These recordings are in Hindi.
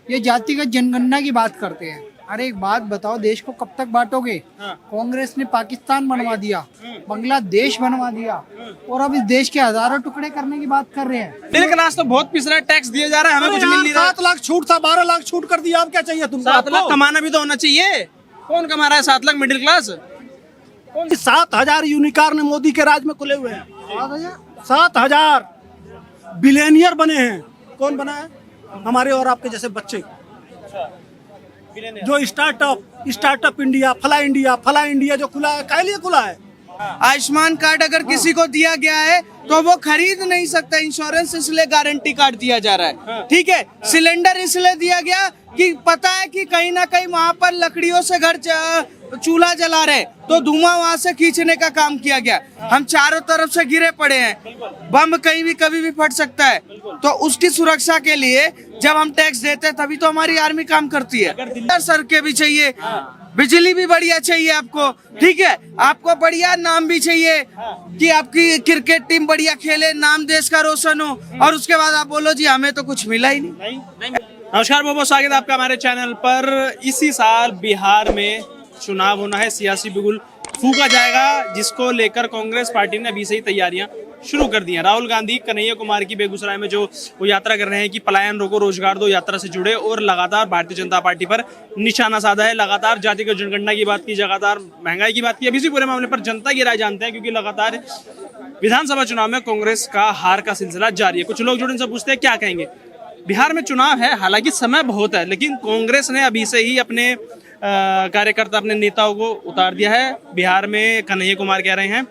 ये जातिगत जनगणना की बात करते हैं। अरे एक बात बताओ, देश को कब तक बांटोगे? कांग्रेस ने पाकिस्तान बनवा दिया, बांग्लादेश बनवा दिया, और अब इस देश के हजारों टुकड़े करने की बात कर रहे हैं। मिडिल क्लास तो बहुत पिस रहा है, टैक्स दिया जा रहा है, हमें कुछ मिल नहीं रहा। 7 लाख छूट था, 12 लाख छूट कर दिया, अब क्या चाहिए तुमको? 7 लाख कमाना भी तो होना चाहिए। कौन कमा रहा है 7 lakh middle class? 7,000 unicorn Modi के राज में खुले हुए हैं। 7,000 बिलियनियर बने हैं। कौन बना है? हमारे और आपके जैसे बच्चे जो स्टार्टअप इंडिया, फला इंडिया जो खुला है, काहे लिए खुला है? आयुष्मान कार्ड अगर किसी को दिया गया है तो वो खरीद नहीं सकता, इंश्योरेंस इसलिए गारंटी कार्ड दिया जा रहा है। ठीक है, सिलेंडर इसलिए दिया गया कि पता है कि कहीं ना कहीं वहाँ पर लकड़ियों से घर चूल्हा जला रहे तो धुआं वहाँ से खींचने का काम किया गया। हम चारों तरफ से घिरे पड़े हैं, बम कहीं भी कभी भी फट सकता है, तो उसकी सुरक्षा के लिए जब हम टैक्स देते हैं तभी तो हमारी आर्मी काम करती है। सड़कें भी चाहिए, बिजली भी बढ़िया चाहिए आपको, ठीक है, आपको बढ़िया नाम भी चाहिए कि आपकी क्रिकेट टीम बढ़िया खेले, नाम देश का रोशन हो, और उसके बाद आप बोलो जी हमें तो कुछ मिला ही नहीं। नमस्कार, बहुत बहुत स्वागत है आपका हमारे चैनल पर। इसी साल बिहार में चुनाव होना है, सियासी बिगुल फूंका जाएगा, जिसको लेकर कांग्रेस पार्टी ने अभी से ही तैयारियां शुरू कर दी हैं। राहुल गांधी कन्हैया कुमार की बेगूसराय में जो वो यात्रा कर रहे हैं कि पलायन रोको रोजगार दो यात्रा से जुड़े, और लगातार भारतीय जनता पार्टी पर निशाना साधा है। लगातार जातिगत जनगणना की बात की, लगातार महंगाई की बात की। अभी इसी पूरे मामले पर जनता की राय जानते हैं, क्योंकि लगातार विधानसभा चुनाव में कांग्रेस का हार का सिलसिला जारी है। कुछ लोग जुड़े उनसे पूछते हैं क्या कहेंगे। बिहार में चुनाव है, हालांकि समय बहुत है, लेकिन कांग्रेस ने अभी से ही अपने कार्यकर्ता, अपने नेताओं को उतार दिया है। बिहार में कन्हैया कुमार कह रहे हैं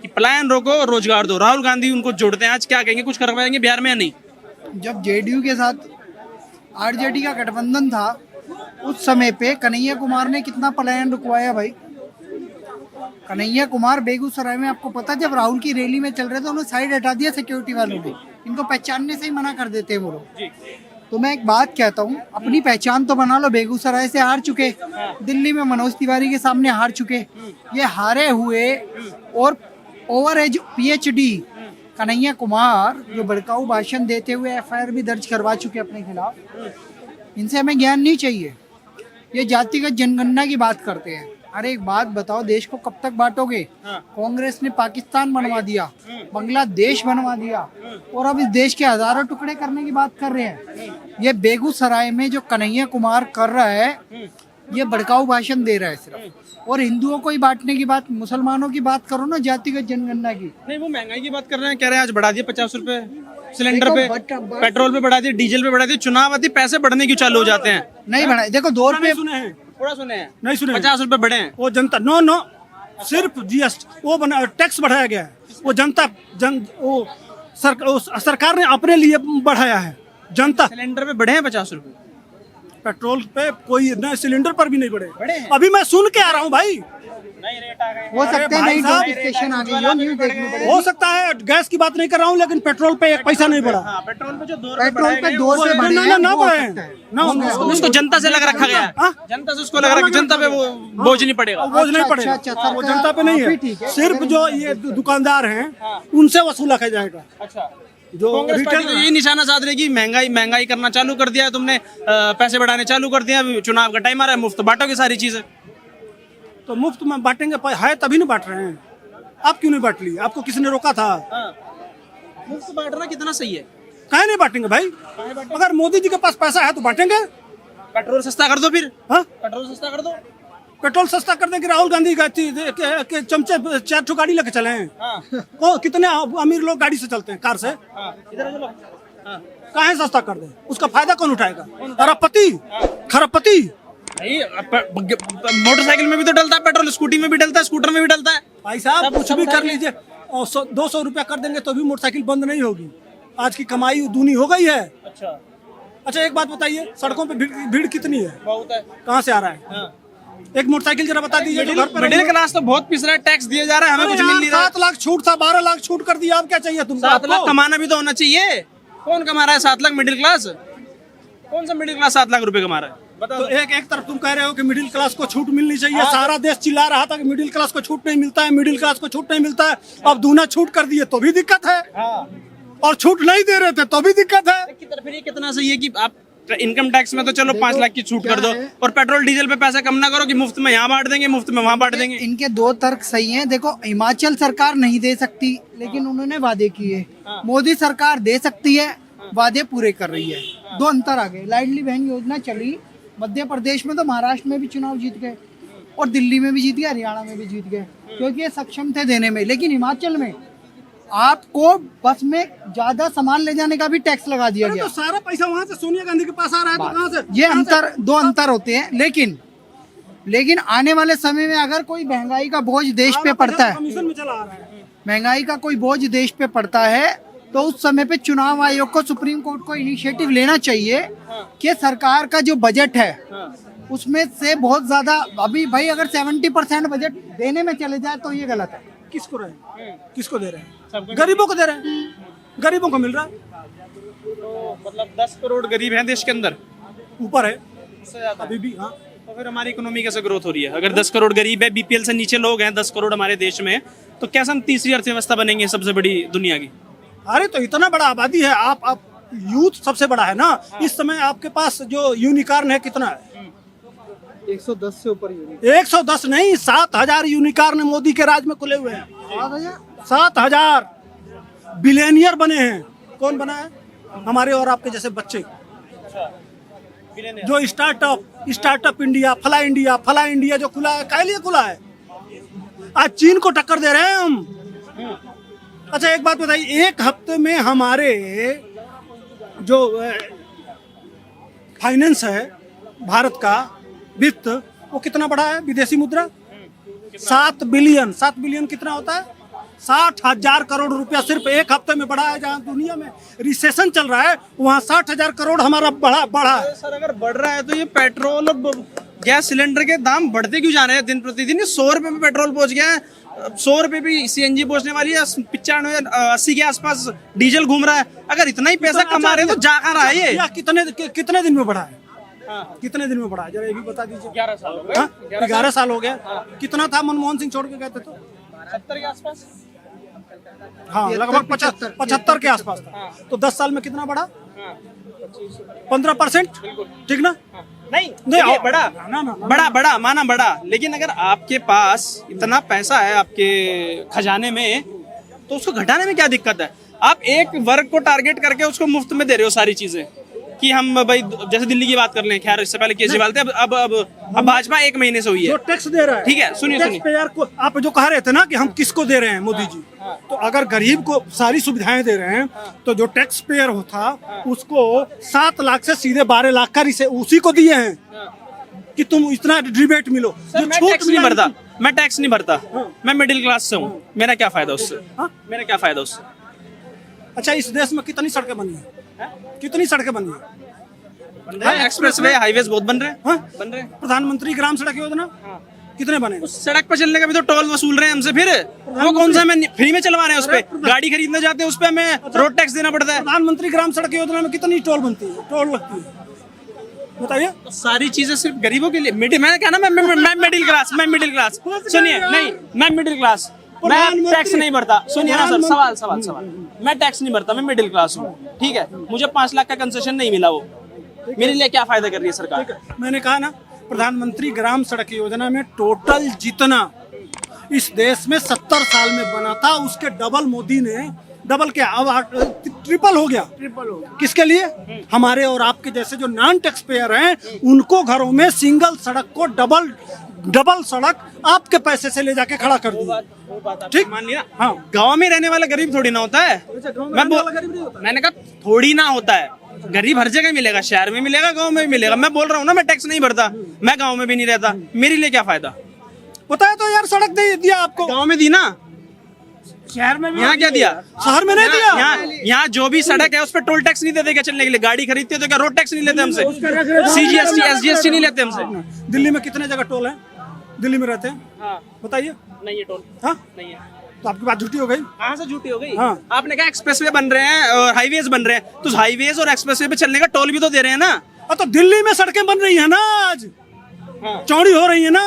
कि पलायन रोको रोजगार दो। राहुल गांधी उनको जोड़ते हैं, आज क्या कहेंगे, कुछ कर पाएंगे बिहार में या नहीं? जब जेडीयू के साथ आरजेडी का गठबंधन था, उस समय पे कन्हैया कुमार ने कितना पलायन रुकवाया भाई। कन्हैया कुमार बेगूसराय में, आपको पता, जब राहुल की रैली में चल रहे थे उन्हें साइड हटा दिया सिक्योरिटी वालों ने। इनको पहचानने से ही मना कर देते हैं वो लोग। तो मैं एक बात कहता हूँ, अपनी पहचान तो बना लो। बेगूसराय से हार चुके, दिल्ली में मनोज तिवारी के सामने हार चुके, ये हारे हुए और over age PhD Kanhaiya Kumar जो भड़काऊ भाषण देते हुए एफआईआर भी दर्ज करवा चुके अपने खिलाफ। इनसे हमें ज्ञान नहीं चाहिए, ये जातिगत जनगणना की बात करते हैं। अरे एक बात बताओ, देश को कब तक बांटोगे? कांग्रेस ने पाकिस्तान बनवा दिया, बांग्लादेश बनवा दिया, और अब इस देश के हजारों टुकड़े करने की बात कर रहे हैं। ये बेगूसराय में जो कन्हैया कुमार कर रहा है, ये भड़काऊ भाषण दे रहा है सिर्फ, और हिंदुओं को ही बांटने की बात, मुसलमानों की बात करो ना, जातिगत जनगणना की नहीं। वो महंगाई की बात कर रहे हैं, कह रहे हैं आज बढ़ा दिए 50 रुपए सिलेंडर पे, पेट्रोल पे बढ़ा दिए, डीजल पे बढ़ा दिए। चुनाव आती पैसे बढ़ने क्यों चालू हो जाते हैं? नहीं बढ़ाए। देखो 2 रुपए सुने हैं, थोड़ा सुने हैं, नहीं सुने? 50 रुपए बढ़े हैं। वो जनता नो सिर्फ जीएसटी वो बना, टैक्स बढ़ाया गया है। वो सरकार ने अपने लिए बढ़ाया है। जनता सिलेंडर पे बढ़े हैं 50 रुपए, पेट्रोल पे कोई नहीं, सिलेंडर पर भी नहीं बढ़े। अभी मैं सुन के आ रहा हूँ भाई। नहीं रेट आ गए। हो सकते हैं, नई नोटिफिकेशन आ गई हो, न्यूज़ देखनी पड़ेगी। हो सकता है, गैस की बात नहीं कर रहा हूँ, लेकिन पेट्रोल पे 1 पैसा नहीं बढ़ा। हाँ, पेट्रोल पे जो 2 पेट्रोल पे 2 रुपए बढ़े हैं, ना वो हो बढ़े सकता है। ना, उसको जनता से लग रखा गया है। जनता से उसको लग रहा है कि जनता पे वो बोझ नहीं पड़ेगा। बोझ नहीं पड़ेगा। अच्छा, वो जनता पे नहीं है, सिर्फ जो ये दुकानदार हैं उनसे वसूला जाएगा। अच्छा, जो कांग्रेस पार्टी तो यही निशाना साध रही कि महंगाई करना चालू कर दिया है तुमने, पैसे बढ़ाने चालू कर दिया। चुनाव का टाइम आ रहा है, मुफ्त बांटोगे सारी चीजें। तो मुफ्त में बांटेंगे, है तभी नहीं बांट रहे हैं। आप क्यों नहीं बांट ली? आपको किसी ने रोका था? मुफ्त बांटना कितना सही है? काहे नहीं बांटेंगे भाई? अगर मोदी जी के पास पैसा है तो बांटेंगे। पेट्रोल सस्ता कर दो फिर। हाँ, पेट्रोल सस्ता कर दो। पेट्रोल सस्ता कर देंगे। राहुल गांधी के चमचे 4 ठो गाड़ी लेके चले हैं। कितने अमीर लोग गाड़ी से चलते हैं, कार से। इधर चलो। काहे सस्ता कर दे? उसका फायदा कौन उठाएगा? खरबपति नहीं, मोटरसाइकिल में भी तो डलता है पेट्रोल, स्कूटी में भी डलता है, स्कूटर में भी डलता है। भाई साहब कुछ भी कर लीजिए, 200 रुपया कर देंगे तो भी मोटरसाइकिल बंद नहीं होगी। आज की कमाई दूनी हो गई है। अच्छा एक बात बताइए, सड़कों पे भीड़ कितनी है? बहुत है। कहाँ से आ रहा है? एक मोटरसाइकिल जरा बता दीजिए। मिडिल क्लास तो बहुत पिस रहा है, टैक्स दिया जा रहा है, हमें कुछ मिल नहीं रहा। 7 लाख छूट था, 12 लाख छूट कर दिया, अब क्या चाहिए तुमको? 7 लाख कमाना भी तो होना चाहिए। कौन कमा रहा है 7 लाख मिडिल क्लास? कौन सा मिडिल क्लास 7 लाख रुपए कमा रहा है? तो एक तरफ तुम कह रहे हो कि मिडिल क्लास को छूट मिलनी चाहिए। सारा देश चिल्ला रहा था कि मिडिल क्लास को छूट नहीं मिलता है, मिडिल क्लास को छूट नहीं मिलता है। अब दूना छूट कर दिए तो भी दिक्कत है, और छूट नहीं दे रहे थे तो भी दिक्कत है। फिर ये कितना सही है कि आप इनकम टैक्स में तो चलो 5 लाख की छूट कर दो, और पेट्रोल डीजल पे पैसा कम ना करो कि मुफ्त में यहाँ बांट देंगे, मुफ्त में वहाँ बांट देंगे। इनके दो तर्क सही हैं। देखो, हिमाचल सरकार नहीं दे सकती, लेकिन उन्होंने वादे किए। मोदी सरकार दे सकती है, वादे पूरे कर रही है। दो अंतर आ गए। लाडली बहन योजना चली मध्य प्रदेश में, तो महाराष्ट्र में भी चुनाव जीत गए और दिल्ली में भी जीत गए, हरियाणा में भी जीत गए, क्योंकि ये सक्षम थे देने में। लेकिन हिमाचल में आपको बस में ज्यादा सामान ले जाने का भी टैक्स लगा दिया गया। तो सारा पैसा वहाँ से सोनिया गांधी के पास आ रहा है, तो कहाँ से? ये अंतर, दो अंतर होते हैं। लेकिन आने वाले समय में अगर कोई महंगाई का बोझ देश पे पड़ता है, कमीशन में चला आ रहा है। महंगाई का कोई बोझ देश पे पड़ता है, तो उस समय पे चुनाव आयोग को, सुप्रीम कोर्ट को इनिशिएटिव लेना चाहिए कि सरकार का जो बजट है उसमें से बहुत ज्यादा, अभी भाई अगर 70% बजट देने में चले जाए तो ये गलत है। किसको रहे, किसको दे रहे हैं? गरीबों को दे रहे हैं, गरीबों को मिल रहा है। तो मतलब 10 करोड़ गरीब हैं देश के अंदर, ऊपर है अभी भी। हाँ, तो फिर हमारी इकोनॉमी कैसे ग्रोथ हो रही है? अगर 10 करोड़ गरीब है, बीपीएल से नीचे लोग हैं 10 करोड़ हमारे देश में, तो कैसे हम तीसरी अर्थव्यवस्था बनेंगे सबसे बड़ी दुनिया की? अरे तो इतना बड़ा आबादी है, आप यूथ सबसे बड़ा है ना इस समय। आपके पास जो यूनिकॉर्न है कितना है? 110 से ऊपर। 110 नहीं, 7,000 यूनिकॉर्न मोदी के राज में खुले हुए हैं। 7,000 बिलियनियर बने हैं। कौन बना है? हमारे और आपके जैसे बच्चे, जो स्टार्टअप इंडिया, फला इंडिया जो खुला है, काहे लिए खुला है? आज चीन को टक्कर दे रहे हैं हम। अच्छा एक बात बताइए, एक हफ्ते में हमारे जो फाइनेंस है भारत का, वित्त, वो कितना बढ़ा है? विदेशी मुद्रा 7 बिलियन। 7 बिलियन कितना होता है? 60,000 करोड़ रुपया सिर्फ एक हफ्ते में बढ़ा है। जहाँ दुनिया में रिसेशन चल रहा है, वहाँ 60,000 करोड़ हमारा बढ़ा है। सर अगर बढ़ रहा है तो ये पेट्रोल और गैस सिलेंडर के दाम बढ़ते क्यों जा रहे हैं दिन प्रतिदिन? 100 रुपए में पेट्रोल पहुंच गया है, 100 रुपए भी सीएनजी पहुंचने वाली है, 95-80 के आसपास डीजल घूम रहा है। अगर इतना ही पैसा कमा रहे हैं तो जा कहाँ रहा है ये? कितने दिन में बढ़ा है? कितने दिन में बढ़ा है जरा ये भी बता दीजिए। 11 साल हो गए। 11 साल हो गया। कितना था मनमोहन सिंह छोड़ के गए थे तो? 70 के आसपास। हाँ, लगभग 75 के आसपास था। तो 10 साल में कितना बढ़ा? 15%। ठीक ना? नहीं बड़ा माना बड़ा, लेकिन अगर आपके पास इतना पैसा है आपके खजाने में, तो उसको घटाने में क्या दिक्कत है? आप एक वर्ग को टारगेट करके उसको मुफ्त में दे रहे हो सारी चीजें, कि हम भाई जैसे दिल्ली की बात कर लें, खैर इससे पहले केजरीवाल थे, अब भाजपा 1 महीने से हुई है। जो टैक्स दे रहा है, ठीक है, सुनिए पेयर को आप जो कह रहे थे ना कि हम किसको दे रहे हैं मोदी जी, तो अगर गरीब को सारी सुविधाएं दे रहे हैं, तो जो टैक्स पेयर होता उसको 7 लाख से सीधे 12 लाख का उसी को दिए हैं कि तुम इतना रिबेट मिलो। मैं टैक्स नहीं भरता, मैं मिडिल क्लास से हूँ, मेरा क्या फायदा उससे? मेरा क्या फायदा उससे? अच्छा, इस देश में कितनी सड़कें बनी है? कितनी सड़कें बनी है? एक्सप्रेस वे, हाईवेज बहुत बन रहे हैं। बन रहे हैं। प्रधानमंत्री ग्राम सड़क योजना कितने बने? उस सड़क पर चलने का भी तो टोल वसूल रहे हैं हमसे। फिर वो कौन सा हमें फ्री में चलवा रहे हैं? उस पे गाड़ी खरीदने जाते हैं, उस पे हमें रोड टैक्स देना पड़ता है। प्रधानमंत्री ग्राम सड़क योजना में कितनी टोल बनती है, टोल लगती है, बताइए? सारी चीजें सिर्फ गरीबों के लिए। मैंने कहा ना, मैं मिडिल क्लास। सुनिए, नहीं, मैं मिडिल क्लास, मैं टैक्स नहीं भरता। सुनिए ना सर, सवाल मैं टैक्स नहीं भरता, मैं मिडिल क्लास हूँ, ठीक है? मुझे 5 लाख का कंसेशन नहीं मिला, वो मेरे लिए क्या फायदा कर रही है सरकार? मैंने कहा ना, प्रधानमंत्री ग्राम सड़क योजना में टोटल जितना इस देश में 70 साल में बना था, उसके डबल मोदी ने, डबल क्या, अब ट्रिपल हो गया। किसके लिए? हमारे और आपके जैसे जो नॉन टैक्स पेयर हैं, उनको घरों में सिंगल सड़क को डबल सड़क आपके पैसे से ले जाके खड़ा कर दिया। ठीक, मान लिया। हाँ, गांव में रहने वाला गरीब थोड़ी ना होता है। मैंने कहा थोड़ी ना होता है, गरीब हर जगह मिलेगा, शहर में मिलेगा, गांव में भी मिलेगा। मैं बोल रहा हूँ ना, मैं टैक्स नहीं भरता, मैं गांव में भी नहीं रहता, मेरे लिए क्या फायदा? पता है तो यार, सड़क दे दिया आपको, गांव में दी ना, शहर में यहाँ क्या दिया? शहर में नहीं दिया। यहाँ जो भी सड़क है उस पर टोल टैक्स नहीं देते क्या चलने के लिए? गाड़ी खरीदते हो तो क्या रोड टैक्स नहीं लेते हमसे? CGST SGST नहीं लेते हमसे? दिल्ली में कितने जगह टोल है? दिल्ली में रहते हैं, हाँ, बताइए। नहीं है टोल। हाँ, नहीं है। तो आपकी बात झूठी हो गई। कहाँ से झूठी हो गई? हाँ। आपने कहा एक्सप्रेसवे बन रहे हैं और हाईवेज बन रहे हैं, तो हाईवेज और एक्सप्रेसवे पे चलने का टोल भी तो दे रहे हैं ना। तो दिल्ली में सड़कें बन रही है ना आज, हाँ। चौड़ी हो रही है ना,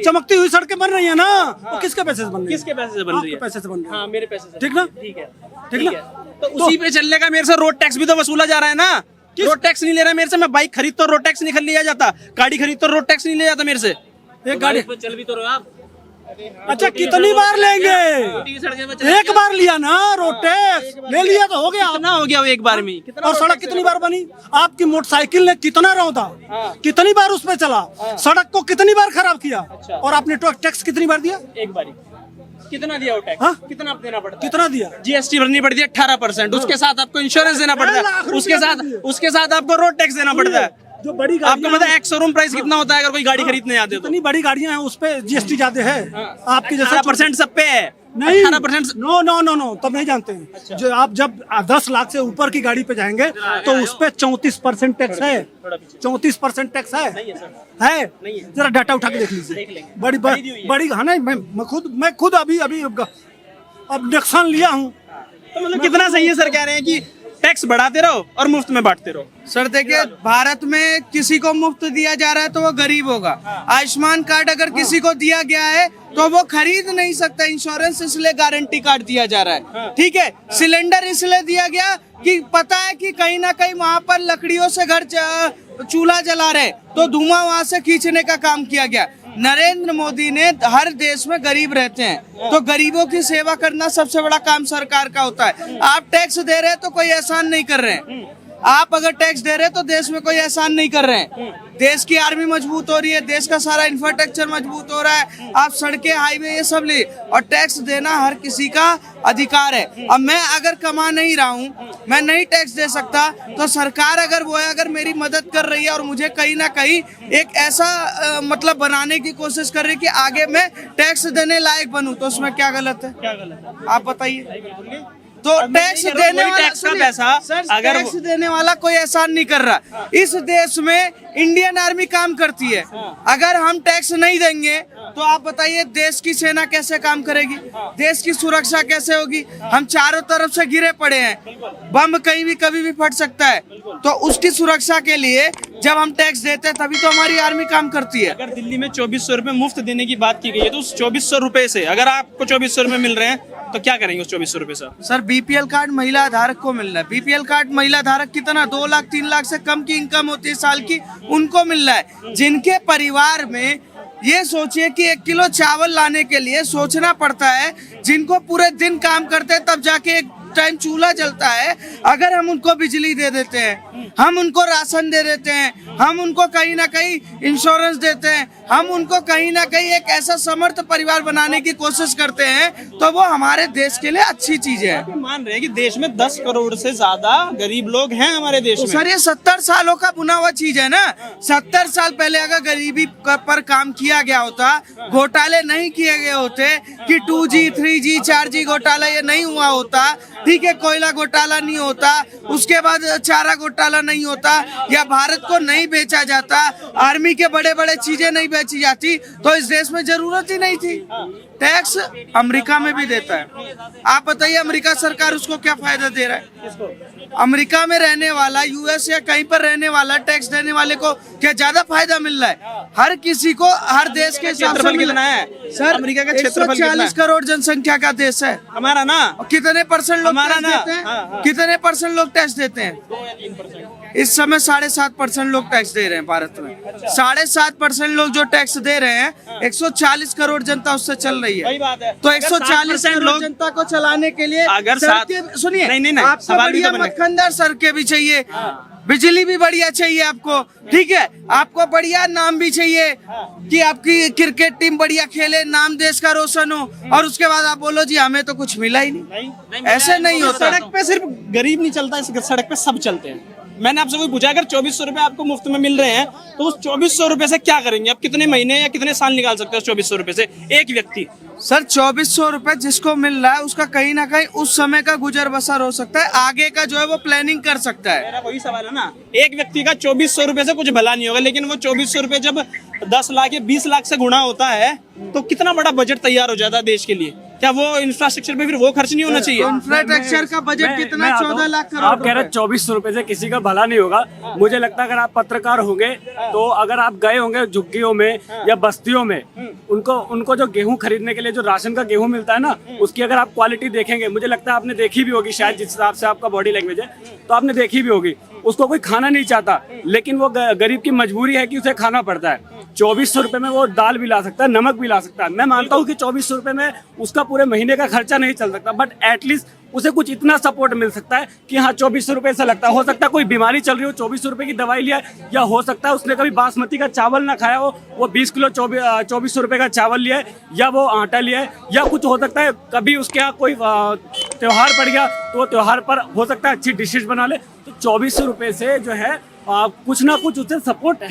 चमकती हुई सड़कें बन रही है ना। हाँ। किसके पैसे से बन रही है? किसके पैसे से बन रही है? पैसे से बन रही है। हाँ, मेरे पैसे से। ठीक ना? ठीक है, ठीक ना? तो उसी पे चलने का मेरे से रोड टैक्स भी तो वसूला जा रहा है ना। रोड टैक्स नहीं ले रहा मेरे से, मैं बाइक खरीद तो रोड टैक्स नहीं लिया जाता, गाड़ी खरीद तो रोड टैक्स नहीं लिया जाता मेरे से। एक गाड़ी चल भी तो रहे हो आप। अच्छा कितनी बार लेंगे? एक बार लिया ना रोड टैक्स, ले लिया तो हो गया। कितना हो गया वो एक बार में? और सड़क कितनी बार बनी? आपकी मोटरसाइकिल ने कितना रौंदा, कितनी बार उसमें चला, सड़क को कितनी बार खराब किया, और आपने टैक्स कितनी बार दिया? एक बारी। कितना दिया वो टैक्स? हाँ? कितना देना पड़ता है? कितना दिया? जीएसटी भरनी पड़ती है 18%, उसके साथ आपको इंश्योरेंस देना पड़ता है, उसके साथ आपको रोड टैक्स देना पड़ता है। जो बड़ी आपको पता है शोरूम प्राइस कितना होता है अगर कोई गाड़ी खरीदने आते हो तो? इतनी बड़ी गाड़ियां हैं उस पे जीएसटी ज्यादा है। आपकी जैसे 18% सब पे है। नहीं 18%। नो नो नो नो, तब नहीं जानते हैं। जो आप जब 10 लाख से ऊपर की गाड़ी पे जाएंगे तो उस पे 34% टैक्स है। 34% टैक्स है। जरा डाटा उठा के देख लीजिए। बड़ी हाँ नहीं, मैं खुद अभी ऑब्जेक्शन लिया हूँ। तो मतलब कितना सही है सर कह रहे हैं कि टैक्स बढ़ाते रहो और मुफ्त में बांटते रहो? सर देखिए, भारत में किसी को मुफ्त दिया जा रहा है तो वो गरीब होगा। आयुष्मान कार्ड अगर किसी को दिया गया है तो वो खरीद नहीं सकता, इंश्योरेंस इसलिए गारंटी कार्ड दिया जा रहा है, ठीक है। सिलेंडर इसलिए दिया गया कि पता है कि कहीं ना कहीं वहाँ पर लकड़ियों से घर चूल्हा जला रहे तो धुआं वहाँ से खींचने का काम किया गया। नरेंद्र मोदी ने हर देश में गरीब रहते हैं तो गरीबों की सेवा करना सबसे बड़ा काम सरकार का होता है। आप टैक्स दे रहे हैं तो कोई एहसान नहीं कर रहे हैं। आप अगर टैक्स दे रहे हैं तो देश में कोई एहसान नहीं कर रहे हैं। देश की आर्मी मजबूत हो रही है, देश का सारा इंफ्रास्ट्रक्चर मजबूत हो रहा है, आप सड़कें हाईवे ये सब ले, और टैक्स देना हर किसी का अधिकार है। अब मैं अगर कमा नहीं रहा हूँ, मैं नहीं टैक्स दे सकता, तो सरकार अगर मेरी मदद कर रही है और मुझे कहीं ना कहीं एक ऐसा मतलब बनाने की कोशिश कर रही है कि आगे मैं टैक्स देने लायक बनूं, तो उसमें क्या गलत है? क्या गलत है? आप बताइए। तो टैक्स देने वाला, टैक्स का पैसा अगर टैक्स देने वाला कोई एहसान नहीं कर रहा। इस देश में इंडियन आर्मी काम करती है, अगर हम टैक्स नहीं देंगे तो आप बताइए देश की सेना कैसे काम करेगी, देश की सुरक्षा कैसे होगी? हम चारों तरफ से घिरे पड़े हैं, बम कहीं भी कभी भी फट सकता है, तो उसकी सुरक्षा के लिए जब हम टैक्स देते हैं तभी तो हमारी आर्मी काम करती है। अगर दिल्ली में 2400 रुपए मुफ्त देने की बात की गई है तो उस 2400 रुपए से अगर आपको 2400 रुपए मिल रहे हैं तो क्या करेंगे उस 2400 रुपए से? सर बीपीएल कार्ड महिला धारक को मिल रहा है। बीपीएल कार्ड महिला धारक कितना 2 लाख 3 लाख से कम की इनकम होती है साल की, उनको मिल रहा है। जिनके परिवार में ये सोचिए कि 1 किलो चावल लाने के लिए सोचना पड़ता है, जिनको पूरे दिन काम करते हैं तब जाके एक टाइम चूल्हा जलता है, अगर हम उनको बिजली दे देते हैं, हम उनको राशन दे देते हैं, हम उनको कहीं ना कहीं इंश्योरेंस देते हैं, हम उनको कहीं ना कहीं एक ऐसा समर्थ परिवार बनाने की कोशिश करते हैं, तो वो हमारे देश के लिए अच्छी चीज है। मान रहे हैं कि देश में 10 करोड़ से ज्यादा गरीब लोग हैं हमारे देश में। सर ये 70 सालों का बुना हुआ चीज है ना। 70 साल पहले अगर गरीबी पर काम किया गया होता, घोटाले नहीं किए गए होते कि 2G 3G 4G घोटाला ये नहीं हुआ होता, ठीक है, कोयला घोटाला नहीं होता, उसके बाद चारा घोटाला नहीं होता, या भारत को नहीं बेचा जाता, आर्मी के बड़े बड़े चीजें नहीं बेची जाती, तो इस देश में जरूरत ही नहीं थी। टैक्स अमेरिका में भी देता है। आप बताइए अमेरिका सरकार उसको क्या फायदा दे रहा है? अमेरिका में रहने वाला, यूएस या कहीं पर रहने वाला टैक्स देने वाले को क्या ज्यादा फायदा मिल रहा है? हर किसी को हर देश के हिसाब से मिल रहा है। सर अमेरिका का क्षेत्रफल 140 करोड़ जनसंख्या का देश है हमारा ना। कितने परसेंट लोग हमारा टैक्स ना। देते हैं? हाँ। कितने परसेंट लोग टैक्स देते हैं? 2 या 3%। इस समय 7.5% लोग टैक्स दे रहे हैं भारत में। 7.5% लोग जो टैक्स दे रहे हैं, 140 करोड़ जनता उससे चल रही वही है। बात है। तो अगर 140 करोड़ लोग जनता को चलाने के लिए अगर सुनिए, नहीं, आपको सवाल भी तो बढ़िया बने। मक्खनदार सड़कें भी चाहिए, बिजली भी बढ़िया चाहिए आपको, ठीक है, आपको बढ़िया नाम भी चाहिए कि आपकी क्रिकेट टीम बढ़िया खेले, नाम देश का रोशन हो, और उसके बाद आप बोलो जी हमें तो कुछ मिला ही नहीं। ऐसे नहीं होता। सड़क पे सिर्फ गरीब नहीं चलता, इस सड़क पे सब चलते हैं। मैंने आपसे कोई पूछा अगर 2400 रुपए आपको मुफ्त में मिल रहे हैं तो उस 2400 रुपए से क्या करेंगे? आप कितने महीने या कितने साल निकाल सकते हो 2400 रुपए से एक व्यक्ति? सर 2400 रुपए जिसको मिल रहा है उसका कहीं ना कहीं उस समय का गुजर बसर हो सकता है, आगे का जो है वो प्लानिंग कर सकता है। मेरा वही सवाल है ना, एक व्यक्ति का 2400 रुपए से कुछ भला नहीं होगा, लेकिन वो 2400 रुपए जब 10 लाख या 20 लाख से गुणा होता है तो कितना बड़ा बजट तैयार हो जाता है देश के लिए। क्या वो इंफ्रास्ट्रक्चर पे फिर वो खर्च नहीं होना चाहिए? इंफ्रास्ट्रक्चर का बजट कितना? 14 लाख करोड़। आप कह रहे 2400 रुपए से किसी का भला नहीं होगा। मुझे लगता है अगर आप पत्रकार होंगे तो अगर आप गए होंगे झुग्गियों में या बस्तियों में, उनको जो गेहूं खरीदने के लिए जो राशन का गेहूं मिलता है ना, उसकी अगर आप क्वालिटी देखेंगे, मुझे लगता है आपने देखी भी होगी शायद, जिस हिसाब से आपका बॉडी लैंग्वेज है तो आपने देखी भी होगी। उसको कोई खाना नहीं चाहता, लेकिन वो गरीब की मजबूरी है कि उसे खाना पड़ता है। 2400 रुपए में वो दाल भी ला सकता है, नमक भी ला सकता है। मैं मानता हूँ कि 2400 रुपए में उसका पूरे महीने का खर्चा नहीं चल सकता, बट एटलीस्ट उसे कुछ इतना सपोर्ट मिल सकता है कि हाँ 2400 रुपए से लगता है। हो सकता है कोई बीमारी चल रही हो, 2400 रुपए की दवाई लिया, या हो सकता है उसने कभी बासमती का चावल ना खाया हो, वो 20 किलो 2400 रुपए का चावल लिया है, या वो आटा लिया है, या कुछ हो सकता है कभी उसके यहाँ कोई त्योहार पड़ गया तो वो त्योहार पर हो सकता है अच्छी डिशेज बना ले। तो 2400 रुपए से जो है कुछ ना कुछ उसे सपोर्ट है।